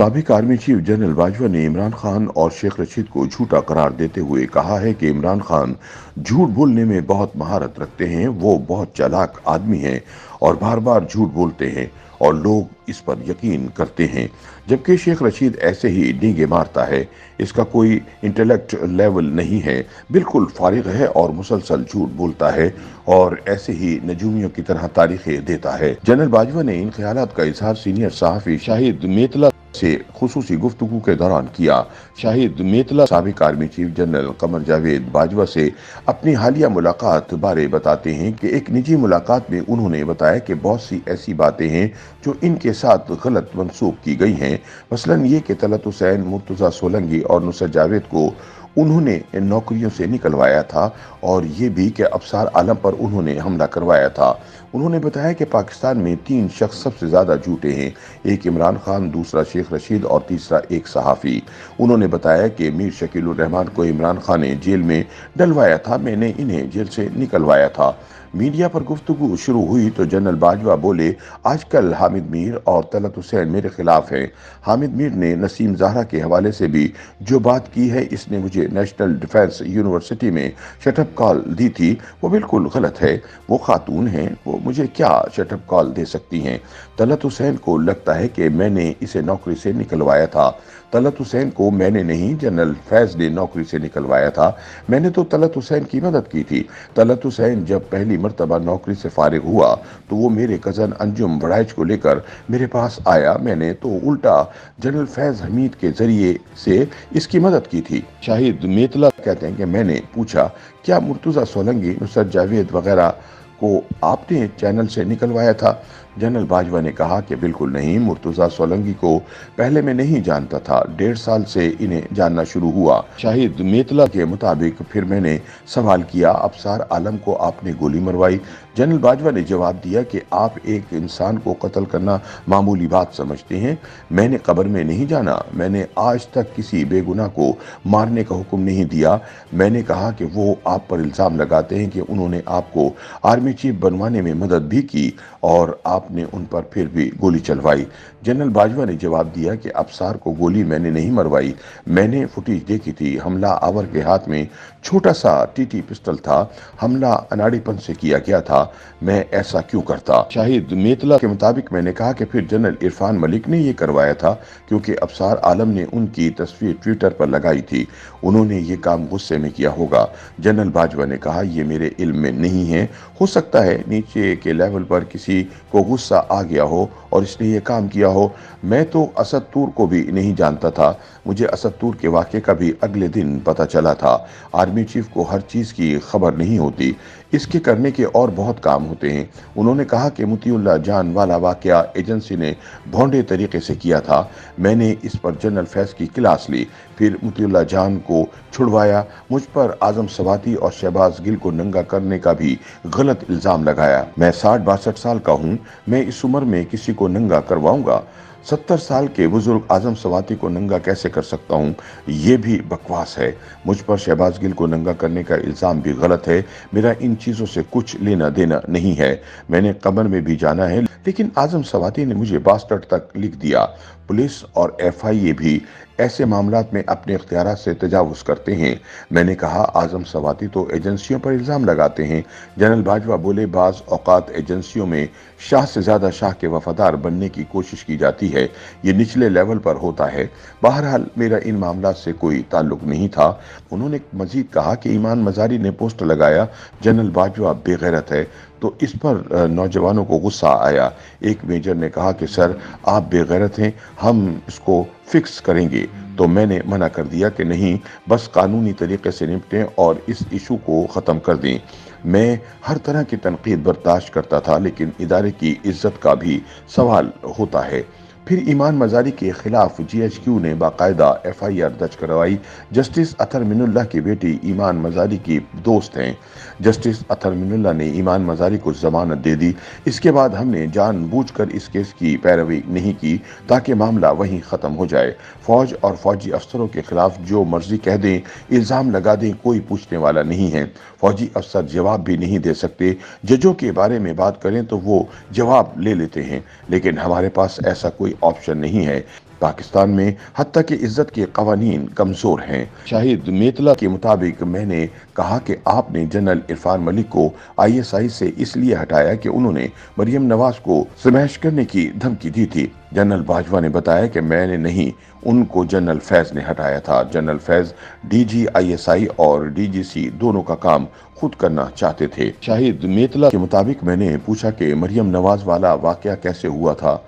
سابق army chief general Bajwa نے عمران خان اور شیخ رشید کو جھوٹا قرار دیتے ہوئے کہا ہے کہ عمران خان جھوٹ بولنے میں بہت مہارت رکھتے ہیں، وہ بہت چالاک آدمی ہیں اور بار بار جھوٹ بولتے ہیں اور لوگ اس پر یقین کرتے ہیں، جبکہ شیخ رشید ایسے ہی ڈینگے مارتا ہے، اس کا کوئی انٹلیکٹ لیول نہیں ہے، بالکل فارغ ہے اور مسلسل جھوٹ بولتا ہے اور ایسے ہی نجومیوں کی طرح تاریخیں دیتا ہے۔ جنرل باجوہ نے ان خیالات کا اظہار سینئر صحافی شاہد میتلا سے خصوصی گفتگو کے دوران کیا۔ شاہد میتلا سابق army chief general Qamar Javed Bajwa سے اپنی حالیہ ملاقات بارے بتاتے ہیں کہ ایک نجی ملاقات میں انہوں نے بتایا کہ بہت سی ایسی باتیں ہیں جو ان کے ساتھ غلط منسوخ کی گئی ہیں، مثلاً یہ کہ طلعت حسین، مرتضیٰ سولنگی اور نصرت جاوید کو انہوں نے نوکریوں سے نکلوایا تھا اور یہ بھی کہ ابصار عالم پر انہوں نے حملہ کروایا تھا۔ انہوں نے بتایا کہ پاکستان میں 3 شخص سب سے زیادہ جھوٹے ہیں، ایک عمران خان، دوسرا شیخ رشید اور تیسرا ایک صحافی۔ انہوں نے بتایا کہ میر شکیل الرحمان کو عمران خان نے جیل میں ڈلوایا تھا، میں نے انہیں جیل سے نکلوایا تھا۔ میڈیا پر گفتگو شروع ہوئی تو جنرل باجوہ بولے، آج کل حامد میر اور طلعت حسین میرے خلاف ہیں۔ حامد میر نے نسیم زہرا کے حوالے سے بھی جو بات کی ہے، اس نے مجھے نیشنل ڈیفنس یونیورسٹی میں شٹ اپ کال دی تھی، وہ بالکل غلط ہے، وہ خاتون ہیں، وہ مجھے کیا شٹ اپ کال دے سکتی ہیں۔ طلعت حسین کو لگتا ہے کہ میں نے اسے نوکری سے نکلوایا تھا۔ طلعت حسین کو میں نے نہیں، جنرل فیض نے نوکری سے نکلوایا تھا، میں نے تو طلعت حسین کی مدد کی تھی۔ طلعت حسین جب پہلی مرتبہ نوکری سے فارغ ہوا تو وہ میرے کزن انجم وڑائچ کو لے کر میرے پاس آیا، میں نے تو الٹا جنرل فیض حمید کے ذریعے سے اس کی مدد کی تھی۔ شاہد میتلا کہتے ہیں کہ میں نے پوچھا، کیا مرتضیٰ سولنگی، نصرت جاوید وغیرہ کو آپ نے چینل سے نکلوایا تھا؟ جنرل باجوہ نے کہا کہ بالکل نہیں، مرتضیٰ سولنگی کو پہلے میں نہیں جانتا تھا، 1.5 سال سے انہیں جاننا شروع ہوا۔ شاہد میتلا کے مطابق پھر میں نے سوال کیا، ابصار عالم کو آپ نے گولی مروائی؟ جنرل باجوہ نے جواب دیا کہ آپ ایک انسان کو قتل کرنا معمولی بات سمجھتے ہیں، میں نے قبر میں نہیں جانا، میں نے آج تک کسی بے گناہ کو مارنے کا حکم نہیں دیا۔ میں نے کہا کہ وہ آپ پر الزام لگاتے ہیں کہ انہوں نے آپ کو آرمی چیف بنوانے میں مدد بھی کی اور آپ نے ان پر پھر بھی گولی چلوائی۔ جنرل باجوہ نے جواب دیا کہ ابصار کو گولی میں نے نہیں مروائی، میں نے فوٹیج دیکھی تھی، حملہ آور کے ہاتھ میں چھوٹا سا ٹی پسٹل تھا، حملہ اناڑی پن سے کیا گیا تھا، میں ایسا کیوں کرتا؟ شاہد میتلا کے مطابق میں نے کہا کہ پھر جنرل عرفان ملک نے یہ کروایا تھا کیونکہ ابصار عالم نے ان کی تصویر ٹویٹر پر لگائی تھی، انہوں نے یہ کام غصے میں کیا ہوگا۔ جنرل باجوہ نے کہا یہ میرے علم میں نہیں ہے، ہو سکتا ہے نیچے کے لیول پر کسی کو غصہ آ گیا ہو اور اس نے یہ کام کیا ہو۔ میں تو اسد طور کو بھی نہیں جانتا تھا، مجھے اسد طور کے واقعے کا بھی اگلے دن پتہ چلا تھا۔ آرمی چیف کو ہر چیز کی خبر نہیں ہوتی، اس کے کرنے کے اور بہت کام ہوتے ہیں۔ انہوں نے کہا کہ مطیع اللہ جان والا واقعہ ایجنسی نے بھونڈے طریقے سے کیا تھا، میں نے اس پر جنرل فیض کی کلاس لی، پھر مطیع اللہ جان کو چھڑوایا، مجھ پر اعظم سواتی اور شہباز گل کو ننگا کرنے کا بھی غلط الزام لگایا۔ میں 60-62 سال کا ہوں، میں اس عمر میں کسی کو ننگا کرواؤں گا؟ 70 سال کے بزرگ اعظم سواتی کو ننگا کیسے کر سکتا ہوں؟ یہ بھی بکواس ہے۔ مجھ پر شہباز گل کو ننگا کرنے کا الزام بھی غلط ہے، میرا ان چیزوں سے کچھ لینا دینا نہیں ہے، میں نے قبر میں بھی جانا ہے، لیکن اعظم سواتی نے مجھے باسٹرڈ تک لکھ دیا۔ پولیس اور ایف آئی اے بھی ایسے معاملات میں اپنے اختیارات سے تجاوز کرتے ہیں۔ میں نے کہا اعظم سواتی تو ایجنسیوں پر الزام لگاتے ہیں۔ جنرل باجوہ بولے، بعض اوقات ایجنسیوں میں شاہ سے زیادہ شاہ کے وفادار بننے کی کوشش کی جاتی ہے، یہ نچلے لیول پر ہوتا ہے، بہرحال میرا ان معاملات سے کوئی تعلق نہیں تھا۔ انہوں نے مزید کہا کہ ایمان مزاری نے پوسٹ لگایا جنرل باجوہ بے غیرت ہے، تو اس پر نوجوانوں کو غصہ آیا۔ ایک میجر نے کہا کہ سر آپ بے غیرت ہیں، ہم اس کو فکس کریں گے، تو میں نے منع کر دیا کہ نہیں، بس قانونی طریقے سے نپٹیں اور اس ایشو کو ختم کر دیں۔ میں ہر طرح کی تنقید برداشت کرتا تھا، لیکن ادارے کی عزت کا بھی سوال ہوتا ہے۔ پھر ایمان مزاری کے خلاف جی ایچ کیو نے باقاعدہ ایف آئی آر درج کروائی۔ جسٹس اطہر من اللہ کی بیٹی ایمان مزاری کی دوست ہیں۔ جسٹس اطہر من اللہ نے ایمان مزاری کو ضمانت دے دی۔ اس کے بعد ہم نے جان بوجھ کر اس کیس کی پیروی نہیں کی تاکہ معاملہ وہیں ختم ہو جائے۔ فوج اور فوجی افسروں کے خلاف جو مرضی کہہ دیں، الزام لگا دیں، کوئی پوچھنے والا نہیں ہے۔ فوجی افسر جواب بھی نہیں دے سکتے، ججوں کے بارے میں بات کریں تو وہ جواب لے لیتے ہیں، لیکن ہمارے پاس ایسا کوئی कोई ऑप्शन नहीं है। पाकिस्तान में हत्या की इज्जत के कवानीन कमजोर हैं। शाहिद मेतला के मुताबिक मैंने कहा कि आपने जनरल इरफान मलिक को आईएसआई से इसलिए हटाया कि उन्होंने मरियम नवाज को स्मैश करने की धमकी दी थी। जनरल बाजवा ने बताया कि मैंने नहीं, उनको जनरल फैज ने हटाया था। जनरल फैज डीजी आईएसआई और डीजीसी दोनों का काम खुद करना चाहते थे। शाहिद मेतला के मुताबिक मैंने पूछा कि मरियम नवाज वाला वाकया कैसे हुआ था,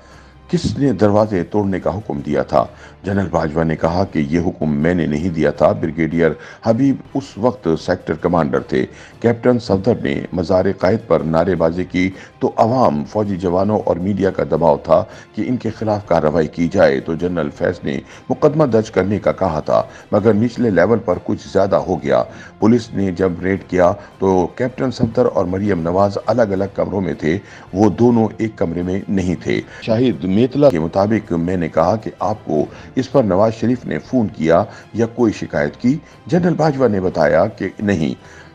किसने दरवाजे तोड़ने का हुक्म दिया था। जनरल बाजवा ने कहा कि यह हुक्म मैंने नहीं दिया था। ब्रिगेडियर हबीब उस वक्त सेक्टर कमांडर थे। कैप्टन सफदर ने मज़ार कायद पर नारेबाजी की तो अवाम, फौजी जवानों और मीडिया का दबाव था कि इनके खिलाफ कार्रवाई की जाए, तो जनरल फैज ने मुकदमा दर्ज करने का कहा था, मगर निचले लेवल पर कुछ ज्यादा हो गया। पुलिस ने जब रेड किया तो कैप्टन सफदर और मरियम नवाज अलग अलग कमरों में थे, वो दोनों एक कमरे में नहीं थे। शाहिद मेतला के मुताबिक मैंने कहा कि आपको इस पर नवाज शरीफ ने फोन किया या कोई शिकायत की। जनरल बाजवा ने बताया कि नहीं,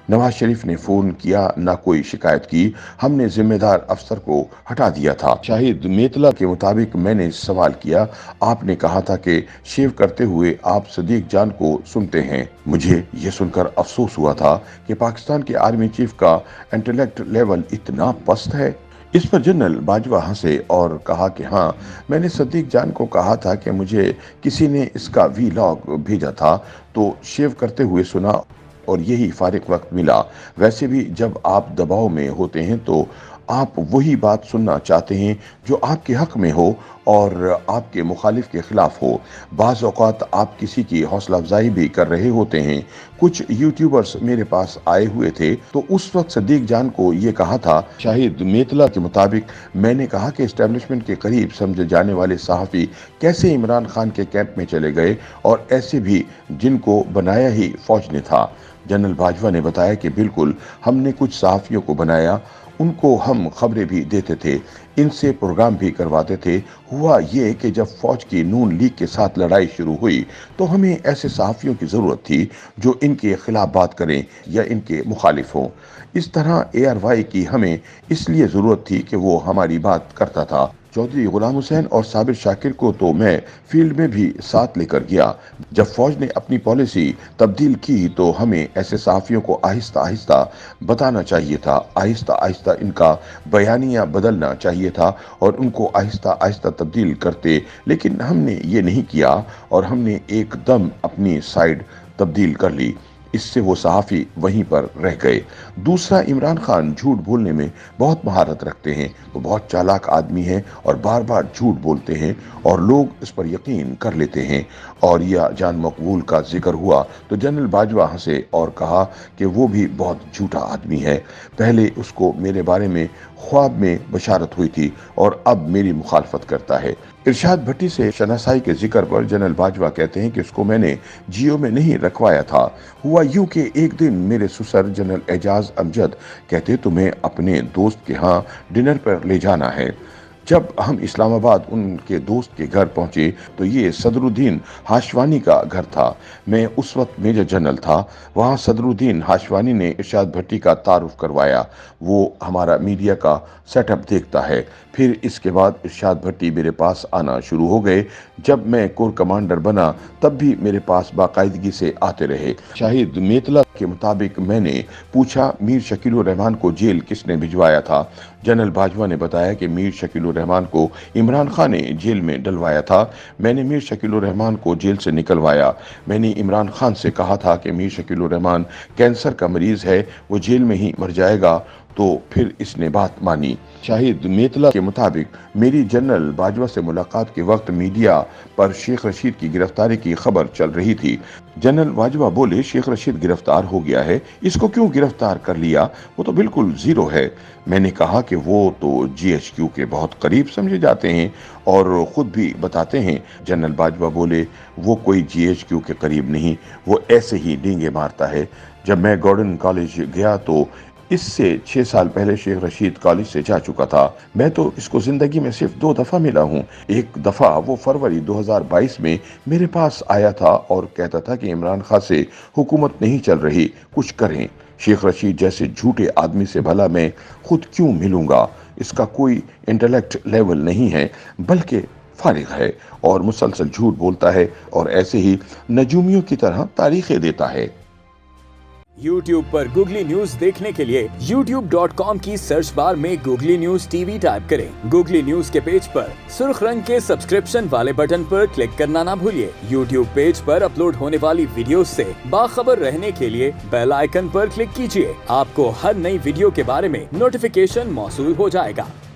नवाज शरीफ ने फोन किया, ना कोई शिकायत की, हमने जिम्मेदार अफसर को हटा दिया था। शाहिद मेतला के मुताबिक मैंने सवाल किया, आपने कहा था कि शेव करते हुए आप सदीक जान को सुनते हैं। मुझे यह सुनकर अफसोस हुआ था कि पाकिस्तान के आर्मी चीफ का इंटेलेक्ट लेवल इतना पस्त है। इस पर जनरल बाजवा हंसे और कहा कि हाँ, मैंने सदीक जान को कहा था कि मुझे किसी ने इसका वीलॉग भेजा था तो शेव करते हुए सुना और यही फारिग वक्त मिला। वैसे भी जब आप दबाव में होते हैं तो आप वही बात सुनना चाहते हैं जो आपके हक में हो और आपके मुखालिफ के खिलाफ हो। बाज़ औक़ात आप किसी की हौसला अफजाई भी कर रहे होते हैं। कुछ यूट्यूबर्स मेरे पास आए हुए थे तो उस वक्त सदीक जान को ये कहा था। शाहिद मेतला के मुताबिक मैंने कहा कि एस्टेब्लिशमेंट के करीब समझे जाने वाले सहाफ़ी कैसे इमरान खान के कैंप में चले गए, और ऐसे भी जिनको बनाया ही फौज ने था। जनरल बाजवा ने बताया कि बिल्कुल, हमने कुछ सहाफ़ियों को बनाया, उनको हम खबरें भी देते थे, इनसे प्रोग्राम भी करवाते थे। हुआ ये कि जब फौज की नून लीग के साथ लड़ाई शुरू हुई तो हमें ऐसे सहाफ़ियों की ज़रूरत थी जो इनके खिलाफ बात करें या इनके मुखालिफ हों। इस तरह ARY की हमें इसलिए ज़रूरत थी कि वो हमारी बात करता था। चौधरी गुलाम हुसैन और साबिर शाकिर को तो मैं फील्ड में भी साथ लेकर गया। जब फौज ने अपनी पॉलिसी तब्दील की तो हमें ऐसे सहाफ़ियों को आहिस्ता आहिस्ता बताना चाहिए था, आहिस्ता आहिस्ता इनका बयानिया बदलना चाहिए था और उनको आहिस्ता आहिस्ता तब्दील करते, लेकिन हमने ये नहीं किया और हमने एकदम अपनी साइड तब्दील कर ली। इससे वो सहाफ़ी वहीं पर रह गए। दूसरा, इमरान खान झूठ बोलने में बहुत महारत रखते हैं। वो बहुत चालाक आदमी हैं और बार बार झूठ बोलते हैं और लोग इस पर यकीन कर लेते हैं। और यह जान मकबूल का जिक्र हुआ तो जनरल बाजवा हंसे और कहा कि वो भी बहुत झूठा आदमी है। पहले उसको मेरे बारे में ख्वाब में बशारत हुई थी और अब मेरी मुखालफत करता है। इरशाद भट्टी से शनासाई के जिक्र पर जनरल बाजवा कहते हैं कि उसको मैंने जियो में नहीं रखवाया था। हुआ यूं कि एक दिन मेरे ससुर जनरल एजाज अमजद कहते, तुम्हें अपने दोस्त के यहाँ डिनर पर ले जाना है। जब हम इस्लामाबाद उनके दोस्त के घर पहुंचे तो ये सदरुद्दीन हाशवानी का घर था। मैं उस वक्त मेजर जनरल था। वहाँ सदरुद्दीन हाशवानी ने इरशाद भट्टी का तारुफ करवाया। वो हमारा मीडिया का सेटअप देखता है। फिर इसके बाद इरशाद भट्टी मेरे पास आना शुरू हो गए। जब मैं कोर कमांडर बना तब भी मेरे पास बाकायदगी से आते रहे। शाहिद मेतला के मुताबिक मैंने पूछा, मीर शकील रहमान को जेल किसने भिजवाया था। जनरल बाजवा ने बताया कि मीर शकील रहमान को इमरान खान ने जेल में डलवाया था। मैंने मीर शकील रहमान को जेल से निकलवाया। मैंने इमरान खान से कहा था कि मीर शकील रहमान कैंसर का मरीज है, वो जेल में ही मर जाएगा, तो फिर इसने बात मानी। शाहिद मेतला के मुताबिक मेरी जनरल बाजवा से मुलाकात के वक्त मीडिया पर शेख रशीद की गिरफ्तारी की खबर चल रही थी। जनरल बाजवा बोले, शेख रशीद गिरफ्तार हो गया है, इसको क्यों गिरफ्तार कर लिया, वो तो बिल्कुल जीरो है। मैंने कहा कि वो तो GHQ के बहुत करीब समझे जाते हैं और खुद भी बताते हैं। जनरल बाजवा बोले, वो कोई GHQ के करीब नहीं, वो ऐसे ही डींगे मारता है। जब मैं गॉर्डन कॉलेज गया तो इससे 6 साल पहले शेख रशीद कॉलेज से जा चुका था। मैं तो इसको जिंदगी में सिर्फ 2 दफा मिला हूँ। एक दफा वो फरवरी 2022 में मेरे पास आया था और कहता था कि इमरान खान से हुकूमत नहीं चल रही, कुछ करें। शेख रशीद जैसे झूठे आदमी से भला मैं खुद क्यों मिलूंगा। इसका कोई इंटेलेक्ट लेवल नहीं है, बल्कि फारिग है और मुसलसल झूठ बोलता है और ऐसे ही नजूमियों की तरह तारीखें देता है। YouTube पर गूगली न्यूज देखने के लिए youtube.com की सर्च बार में गूगली न्यूज टीवी टाइप करें। गूगली न्यूज के पेज पर सुर्ख रंग के सब्सक्रिप्शन वाले बटन पर क्लिक करना ना भूलिए। YouTube पेज पर अपलोड होने वाली वीडियोस से बाखबर रहने के लिए बेल आइकन पर क्लिक कीजिए। आपको हर नई वीडियो के बारे में नोटिफिकेशन मौसूल हो जाएगा।